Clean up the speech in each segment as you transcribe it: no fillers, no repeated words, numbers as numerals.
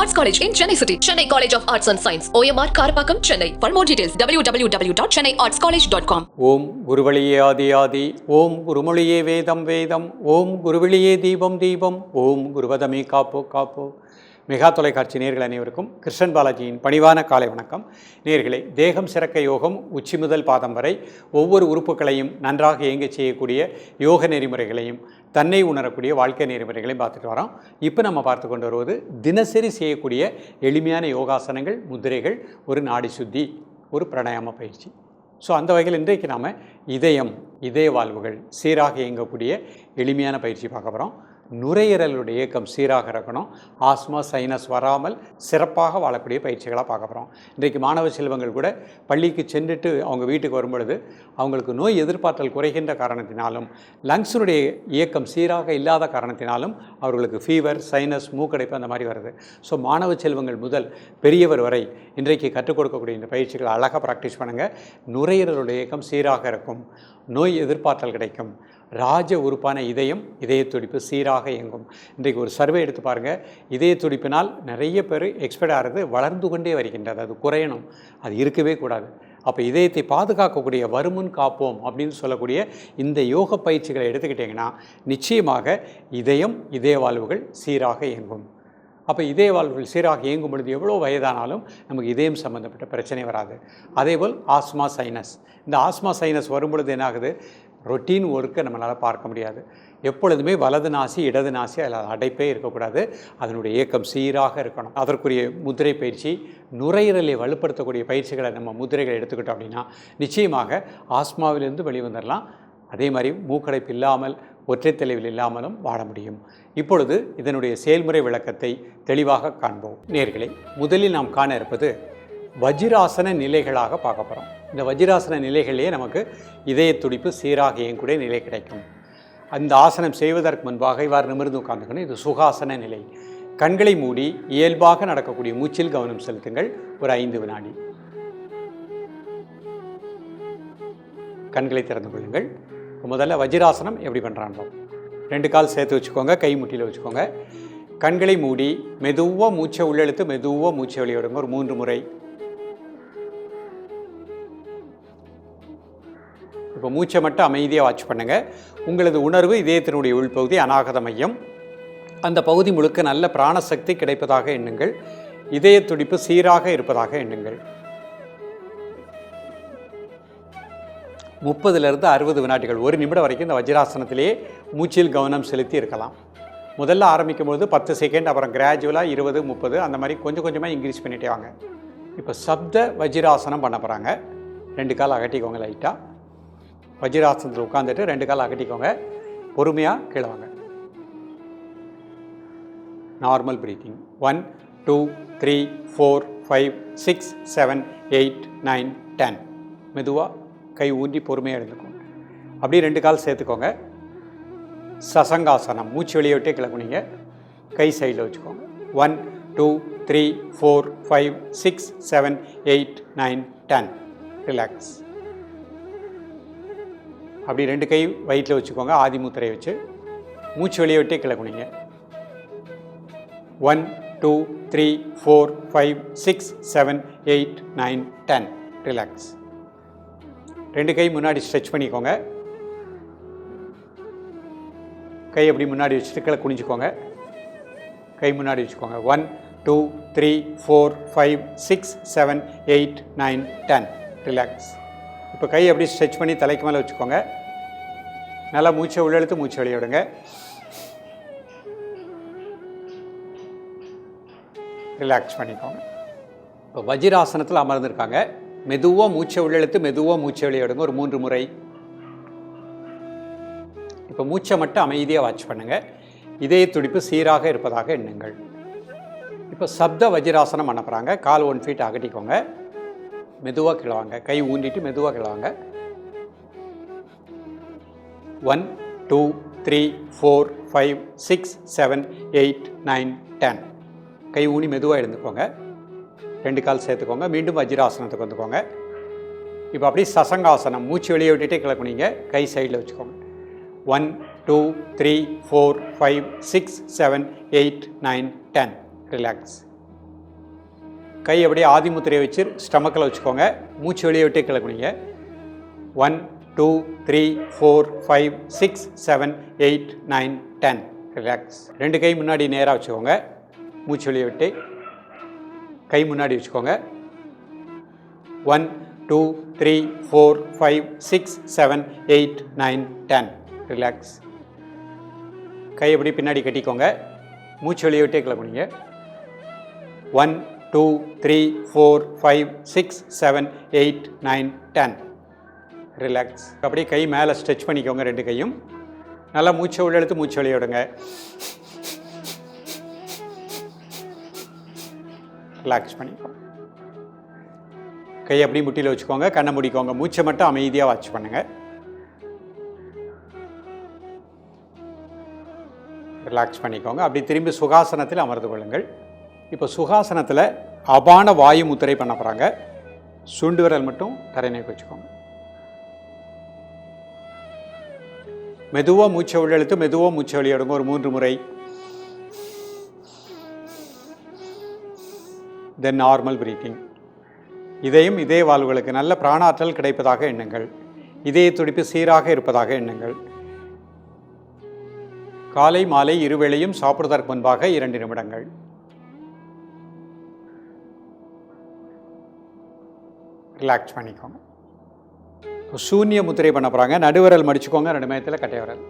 Arts College in Chennai City. Chennai College of Arts and Science. OMR Karapakam, Chennai. For more details, www.chennaiartscollege.com. ஓம் குருவழியே ஆதி ஆதி, ஓம் குருமொழியே வேதம் வேதம், ஓம் குருவழியே தீபம் தீபம், ஓம் குருவதமே காப்போ காப்போ. Mega தொலைக்காட்சி நேர்கள் அனைவருக்கும் கிருஷ்ணன் பாலாஜியின் பணிவான காலை வணக்கம். நேர்களே, தேகம் சிறக்க யோகம் உச்சி முதல் பாதம் வரை ஒவ்வொரு உறுப்புகளையும் நன்றாக இயங்கச் செய்யக்கூடிய யோக நெறிமுறைகளையும் தன்னை உணரக்கூடிய வாழ்க்கை நெறிமுறைகளையும் பார்த்துட்டு வரோம். இப்போ நம்ம பார்த்து கொண்டு வருவது தினசரி செய்யக்கூடிய எளிமையான யோகாசனங்கள், முதிரைகள், ஒரு நாடி சுத்தி, ஒரு பிராணாயாம பயிற்சி. ஸோ அந்த வகையில் இன்றைக்கு நாம் இதய வாழ்வுகள் சீராக இயங்கக்கூடிய எளிமையான பயிற்சி பார்க்க போகிறோம். நுரையீரலுடைய இயக்கம் சீராக இருக்கணும், ஆஸ்மா சைனஸ் வராமல் சிறப்பாக வாழக்கூடிய பயிற்சிகளாக பார்க்க போகிறோம். இன்றைக்கு மாணவ செல்வங்கள் கூட பள்ளிக்கு சென்றுட்டு அவங்க வீட்டுக்கு வரும்பொழுது அவங்களுக்கு நோய் எதிர்ப்பாற்றல் குறைகின்ற காரணத்தினாலும் லங்ஸினுடைய இயக்கம் சீராக இல்லாத காரணத்தினாலும் அவர்களுக்கு ஃபீவர், சைனஸ், மூக்கடைப்பு அந்த மாதிரி வருது. ஸோ மாணவ செல்வங்கள் முதல் பெரியவர் வரை இன்றைக்கு கற்றுக் கொடுக்கக்கூடிய இந்த பயிற்சிகளை அழகாக ப்ராக்டிஸ் பண்ணுங்கள். நுரையீரலுடைய இயக்கம் சீராக இருக்கும், நோய் எதிர்ப்பாற்றல் கிடைக்கும், ராஜ உறுப்பான இதய துடிப்பு சீராக இயங்கும். இன்றைக்கு ஒரு சர்வே எடுத்து பாருங்கள், இதய துடிப்பினால் நிறைய பேர் எக்ஸ்பெக்ட் ஆகிறது வளர்ந்து கொண்டே வருகின்றது. அது குறையணும், அது இருக்கவே கூடாது. அப்போ இதயத்தை பாதுகாக்கக்கூடிய வருமுன் காப்போம் அப்படின்னு சொல்லக்கூடிய இந்த யோக பயிற்சிகளை எடுத்துக்கிட்டிங்கன்னா நிச்சயமாக இதய வாழ்வுகள் சீராக இயங்கும். அப்போ இதய வாழ்வுகள் சீராக இயங்கும் பொழுது எவ்வளோ வயதானாலும் நமக்கு இதயம் சம்மந்தப்பட்ட பிரச்சனை வராது. அதேபோல் ஆஸ்மா சைனஸ், இந்த ஆஸ்மா சைனஸ் வரும்பொழுது என்னாகுது, ரொட்டீன் ஒர்க்கை நம்மளால் பார்க்க முடியாது. எப்பொழுதுமே வலது நாசி இடது நாசி அதில் அடைப்பே இருக்கக்கூடாது, அதனுடைய இயக்கம் சீராக இருக்கணும். அதற்குரிய முதிரை பயிற்சி, நுரையீரலை வலுப்படுத்தக்கூடிய பயிற்சிகளை நம்ம முதிரைகளை எடுத்துக்கிட்டோம் அப்படின்னா நிச்சயமாக ஆஸ்மாவிலிருந்து வெளிவந்துடலாம். அதே மாதிரி மூக்கடைப்பு இல்லாமல், ஒற்றை தெளிவில் இல்லாமலும் வாழ முடியும். இப்பொழுது இதனுடைய செயல்முறை விளக்கத்தை தெளிவாக காண்போம். நேர்களே, முதலில் நாம் காண இருப்பது வஜ்ராசன நிலைகளாக பார்க்க போகிறோம். இந்த வஜ்ராசன நிலைகளிலே நமக்கு இதய துடிப்பு சீராக இயங்கக்கூடிய நிலை கிடைக்கும். அந்த ஆசனம் செய்வதற்கு முன்பாக இவ்வாறு நிமிர்ந்து உட்கார்ந்துக்கணும். இது சுகாசன நிலை. கண்களை மூடி இயல்பாக நடக்கக்கூடிய மூச்சில் கவனம் செலுத்துங்கள். ஒரு 5 வினாடி. கண்களை திறந்து கொள்ளுங்கள். முதல்ல வஜ்ராசனம் எப்படி பண்ணுறாங்க, 2 கால் சேர்த்து வச்சுக்கோங்க, கை முட்டியில் வச்சுக்கோங்க. கண்களை மூடி மெதுவாக மூச்சை உள்ளெழுத்து மெதுவாக மூச்சை வெளியிடுங்க. ஒரு 3 முறை. இப்போ மூச்சை மட்டும் அமைதியாக வாட்ச் பண்ணுங்கள். உங்களது உணர்வு இதயத்தினுடைய உள்பகுதி அநாகத மையம், அந்த பகுதி முழுக்க நல்ல பிராணசக்தி கிடைப்பதாக எண்ணுங்கள். இதய துடிப்பு சீராக இருப்பதாக எண்ணுங்கள். 30லிருந்து 60 வினாடிகள், 1 நிமிடம் வரைக்கும் இந்த வஜ்ராசனத்திலேயே மூச்சில் கவனம் செலுத்தி இருக்கலாம். முதல்ல ஆரம்பிக்கும் போது 10 செகண்ட், அப்புறம் கிராஜுவலாக 20, 30 அந்த மாதிரி கொஞ்சம் கொஞ்சமாக இன்க்ரீஸ் பண்ணிட்டே வாங்க. இப்போ சப்த வஜ்ராசனம் பண்ண போகிறாங்க. 2 கால் அகட்டிக்கோங்க. லைட்டாக வஜ்ராசனத்தில் உட்காந்துட்டு 2 கால் அகட்டிக்கோங்க. பொறுமையாக கீழே வாங்க. Normal breathing. 1 2 3 4 5 6 7 8 9 10. மெதுவாக கை ஊன்றி பொறுமையாக எழுந்துக்கோங்க. அப்படியே 2 கால் சேர்த்துக்கோங்க. சசங்காசனம், மூச்சு வெளியே விட்டே கிளம்புனீங்க. கை சைடில் வச்சுக்கோங்க. 1 2 3 4 5 6 7 8 9 10. ரிலாக்ஸ். அப்படி 2 கை வயிற்றில் வச்சுக்கோங்க. ஆதி முத்திரையை வச்சு மூச்சு வெளியே விட்டே கிளம்புனீங்க. 1 2 3 4 5 6 7 8 9 10. ரிலாக்ஸ். 2 கை முன்னாடி ஸ்ட்ரெச் பண்ணிக்கோங்க. கை அப்படி முன்னாடி வச்சுட்டு கீழே குனிஞ்சிக்கோங்க. கை முன்னாடி வச்சுக்கோங்க. 1 2 3 4 5 6 7 8 9 10. ரிலாக்ஸ். இப்போ கை அப்படி ஸ்ட்ரெச் பண்ணி தலைக்கு மேலே வச்சுக்கோங்க. நல்லா மூச்சை உள்ளெழுத்து மூச்சை வெளியே விடுங்க. ரிலாக்ஸ் பண்ணிக்கோங்க. இப்போ வஜ்ராசனத்தில் அமர்ந்துருக்காங்க. மெதுவாக மூச்சை உள்ளெழுத்து மெதுவாக மூச்சை வெளியே விடுங்க. ஒரு 3 முறை. இப்போ மூச்சை மட்டும் அமைதியாக வாட்ச் பண்ணுங்கள். இதய துடிப்பு சீராக இருப்பதாக எண்ணுங்கள். இப்போ சப்த வஜ்ராசனம் பண்ண போகிறாங்க. கால் 1 ஃபீட் அகட்டிக்கோங்க. மெதுவாக கிளவாங்க. கை ஊண்டிட்டு மெதுவாக கிளவாங்க. 1 2 3 4 5 6 7 8 9 10. கை ஊனி மெதுவாக எழுந்துக்கோங்க. 2 கால் சேர்த்துக்கோங்க. மீண்டும் வஜ்ராசனத்துக்கு வந்துக்கோங்க. இப்போ அப்படியே சசங்காசனம், மூச்சு வெளியே விட்டுட்டே கிளக்குனீங்க. கை சைடில் வச்சுக்கோங்க. 1 2 3 4 5 6 7 8 9 10. ரிலாக்ஸ். கை அப்படியே ஆதி முத்திரையை வச்சு ஸ்டமக்கில் வச்சுக்கோங்க. மூச்சு வெளியே விட்டே கீழே குனிங்க. 1 2 3 4 5 6 7 8 9 10. ரிலாக்ஸ். 2 கை முன்னாடி நேராக வச்சுக்கோங்க. மூச்சு வெளியே விட்டு கை முன்னாடி வச்சுக்கோங்க. 1 2 3 4 5 6 7 8 9 10. ரிலாக்ஸ். கை எப்படி பின்னாடி கட்டிக்கோங்க. மூச்சு வெளியே விட்டே கீழே குனிங்க. 1 2 3 4 5 6 7 8 9 10. ரிலாக்ஸ். அப்படியே கை மேலே ஸ்ட்ரெச் பண்ணிக்கோங்க. 2 கையும் நல்லா மூச்சை உள்ள எடுத்து மூச்சு வெளியே விடுங்க. ரிலாக்ஸ் பண்ணிக்கோங்க. கை அப்படியே முட்டியில் வச்சுக்கோங்க. கண்ணை மூடிக்கோங்க. மூச்சை மட்டும் அமைதியாக வாட்ச் பண்ணுங்க. ரிலாக்ஸ் பண்ணிக்கோங்க. அப்படி திரும்பி சுகாசனத்தில் அமர்ந்து கொள்ளுங்கள். இப்போ சுகாசனத்தில் அபான வாயு முத்திரை பண்ண போகிறாங்க. சுண்டு விரல் மட்டும் தரைநீக்கு வச்சுக்கோங்க. மெதுவாக மூச்சை உள்ளெழுத்து மெதுவாக மூச்சை வெளியிடுங்க. ஒரு 3 முறை. தென் நார்மல் பிரீத்திங். இதய வால்வுகளுக்கு நல்ல பிராணாற்றல் கிடைப்பதாக எண்ணுங்கள். இதய துடிப்பு சீராக இருப்பதாக எண்ணுங்கள். காலை மாலை இருவேளையும் சாப்பிடுவதற்கு முன்பாக 2 நிமிடங்கள். ரிலாக்ஸ் பண்ணிக்கோங்க. சூன்ய முத்திரை பண்ண போகிறாங்க. நடுவிரல் மடிச்சுக்கோங்க. 2 மையத்தில் கட்டை விரல்.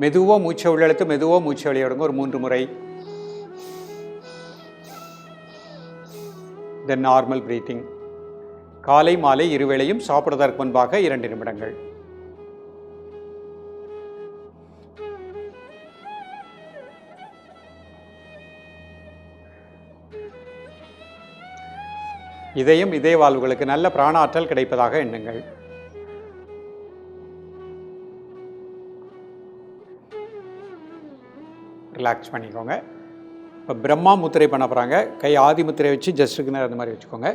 மெதுவாக மூச்சை உள்ளெழுத்து மெதுவாக மூச்சை வெளியிடுங்க. ஒரு 3 முறை. தென் நார்மல் பிரீத்திங். காலை மாலை இருவேளையும் சாப்பிடுவதற்கு முன்பாக 2 நிமிடங்கள். இதய வால்வுகளுக்கு நல்ல பிராணாற்றல் கிடைப்பதாக எண்ணுங்கள். ரிலாக்ஸ் பண்ணிக்கோங்க. இப்போ பிரம்மா முத்திரை பண்ண போகிறாங்க. கை ஆதி முத்திரை வச்சு ஜஸ்ட்டுக்கு நேரம் அந்த மாதிரி வச்சுக்கோங்க.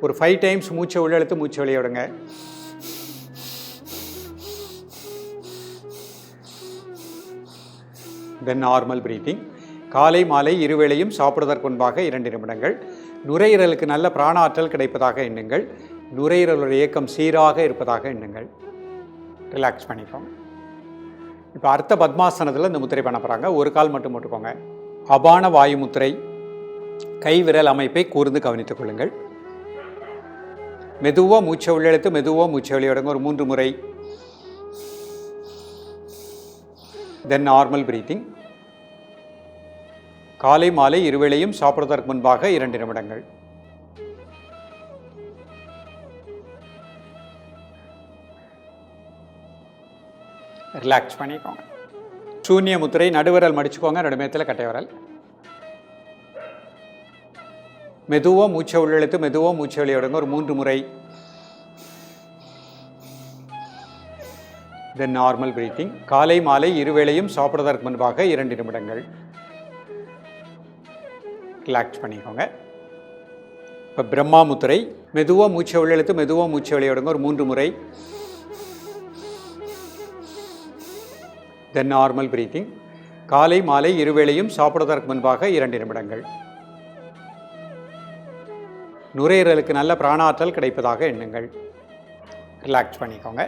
ஒரு 5 டைம்ஸ் மூச்சை உள்ளெழுத்து மூச்சை வெளியே விடுங்க. தென் நார்மல் பிரீத்திங். காலை மாலை இருவேளையும் சாப்பிடுவதற்கு முன்பாக 2 நிமிடங்கள். நுரையீரலுக்கு நல்ல பிராணாற்றல் கிடைப்பதாக எண்ணுங்கள். நுரையீரலோட இயக்கம் சீராக இருப்பதாக எண்ணுங்கள். ரிலாக்ஸ் பண்ணிக்கோங்க. இப்போ அர்த்த பத்மாசனத்தில் இந்த முத்திரை பண்ண போகிறாங்க. ஒரு கால் மட்டும் போட்டுக்கோங்க. அபான வாயு முத்திரை. கை விரல் அமைப்பை கூர்ந்து கவனித்துக் கொள்ளுங்கள். மெதுவாக மூச்சை உள்ளெழுத்து மெதுவாக மூச்சை வெளியிடுங்க. ஒரு 3 முறை. தென் நார்மல் பிரீத்திங். காலை மாலை இருவேளையும் சாப்பிடுவதற்கு முன்பாக 2 நிமிடங்கள். ரிலாக்ஸ் பண்ணிக்கோங்க. சூன்ய முத்திரை. நடுவிரல் மடிச்சுக்கோங்க. 2 மையத்தில் கட்டை விரல். மெதுவாக மூச்சை உள்ளெழுத்து மெதுவாக மூச்சை வெளியிடுங்க. ஒரு 3 முறை. தென் நார்மல் பிரீத்திங். காலை மாலை இருவேளையும் சாப்பிடுவதற்கு முன்பாக 2 நிமிடங்கள். ரிலாக்ஸ் பண்ணிக்கோங்க. இப்போ பிரம்மா முத்திரை. மெதுவாக மூச்சை உள்ளெழுத்து மெதுவாக மூச்சை வெளியிடுங்க. ஒரு 3 முறை. தென் நார்மல் பிரீத்திங். காலை மாலை இருவேளையும் சாப்பிடுவதற்கு முன்பாக 2 நிமிடங்கள். நுரையீரலுக்கு நல்ல பிராணாற்றல் கிடைப்பதாக எண்ணுங்கள். ரிலாக்ஸ் பண்ணிக்கோங்க.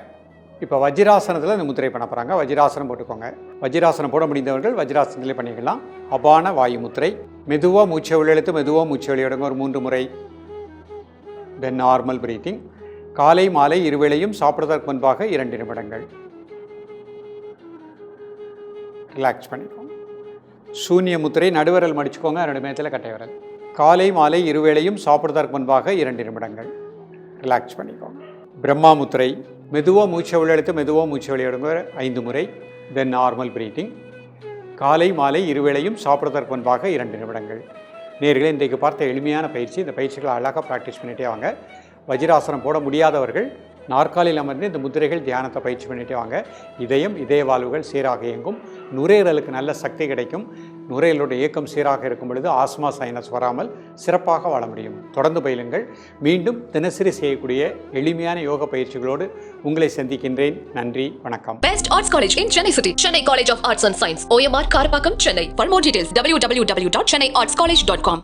இப்போ வஜ்ராசனத்தில் இந்த முத்திரை பண்ண போகிறாங்க. வஜ்ராசனம் போட்டுக்கோங்க. வஜ்ராசனம் போட முடிந்தவர்கள் வஜ்ராசனத்திலே பண்ணிக்கலாம். அபான வாயு முத்திரை. மெதுவாக மூச்சை உள்ளெழுத்து மெதுவாக மூச்சை வெளியிடுங்க. ஒரு 3 முறை. தென் நார்மல் பிரீத்திங். காலை மாலை இருவேளையும் சாப்பிடுவதற்கு முன்பாக 2 நிமிடங்கள். ரிலாக்ஸ் பண்ணிக்கோங்க. சூன்ய முத்திரை. நடுவிரல் மடிச்சுக்கோங்க. 2 மையத்தில் கட்டை விரல். காலை மாலை இருவேளையும் சாப்பிடுவதற்கு முன்பாக 2 நிமிடங்கள். ரிலாக்ஸ் பண்ணிக்கோங்க. பிரம்மா முத்திரை. மெதுவாக மூச்சை உள்ளெழுத்து மெதுவாக மூச்சை வெளியிடுங்க. 5 முறை. தென் நார்மல் பிரீத்திங். காலை மாலை இருவேளையும் சாப்பிடுவதற்கு முன்பாக 2 நிமிடங்கள். நேயர்களே, இன்றைக்கு பார்த்த எளிமையான பயிற்சி. இந்த பயிற்சிகளை அழகாக ப்ராக்டிஸ் பண்ணிகிட்டே வாங்க. வஜ்ராசனம் போட முடியாதவர்கள் நாற்காலியில் அமர்ந்து இந்த முத்திரைகள் தியானத்தை பயிற்சி பண்ணிகிட்டே வாங்க. இதய வால்வுகள் சீராக இயங்கும். நுரையீரலுக்கு நல்ல சக்தி கிடைக்கும். நுரையீரலோட இயக்கம் சீராக இருக்கும் பொழுது ஆஸ்மா சைனஸ் வராமல் சிறப்பாக வாழ முடியும். தொடர்ந்து பயிலுங்கள். மீண்டும் தினசரி செய்யக்கூடிய எளிமையான யோக பயிற்சிகளோடு உங்களை சந்திக்கின்றேன். நன்றி, வணக்கம். Best Arts College in Chennai City. Chennai College of Arts and Science. OMR Karpakkam, Chennai. For more details, www.chennaiartscollege.com.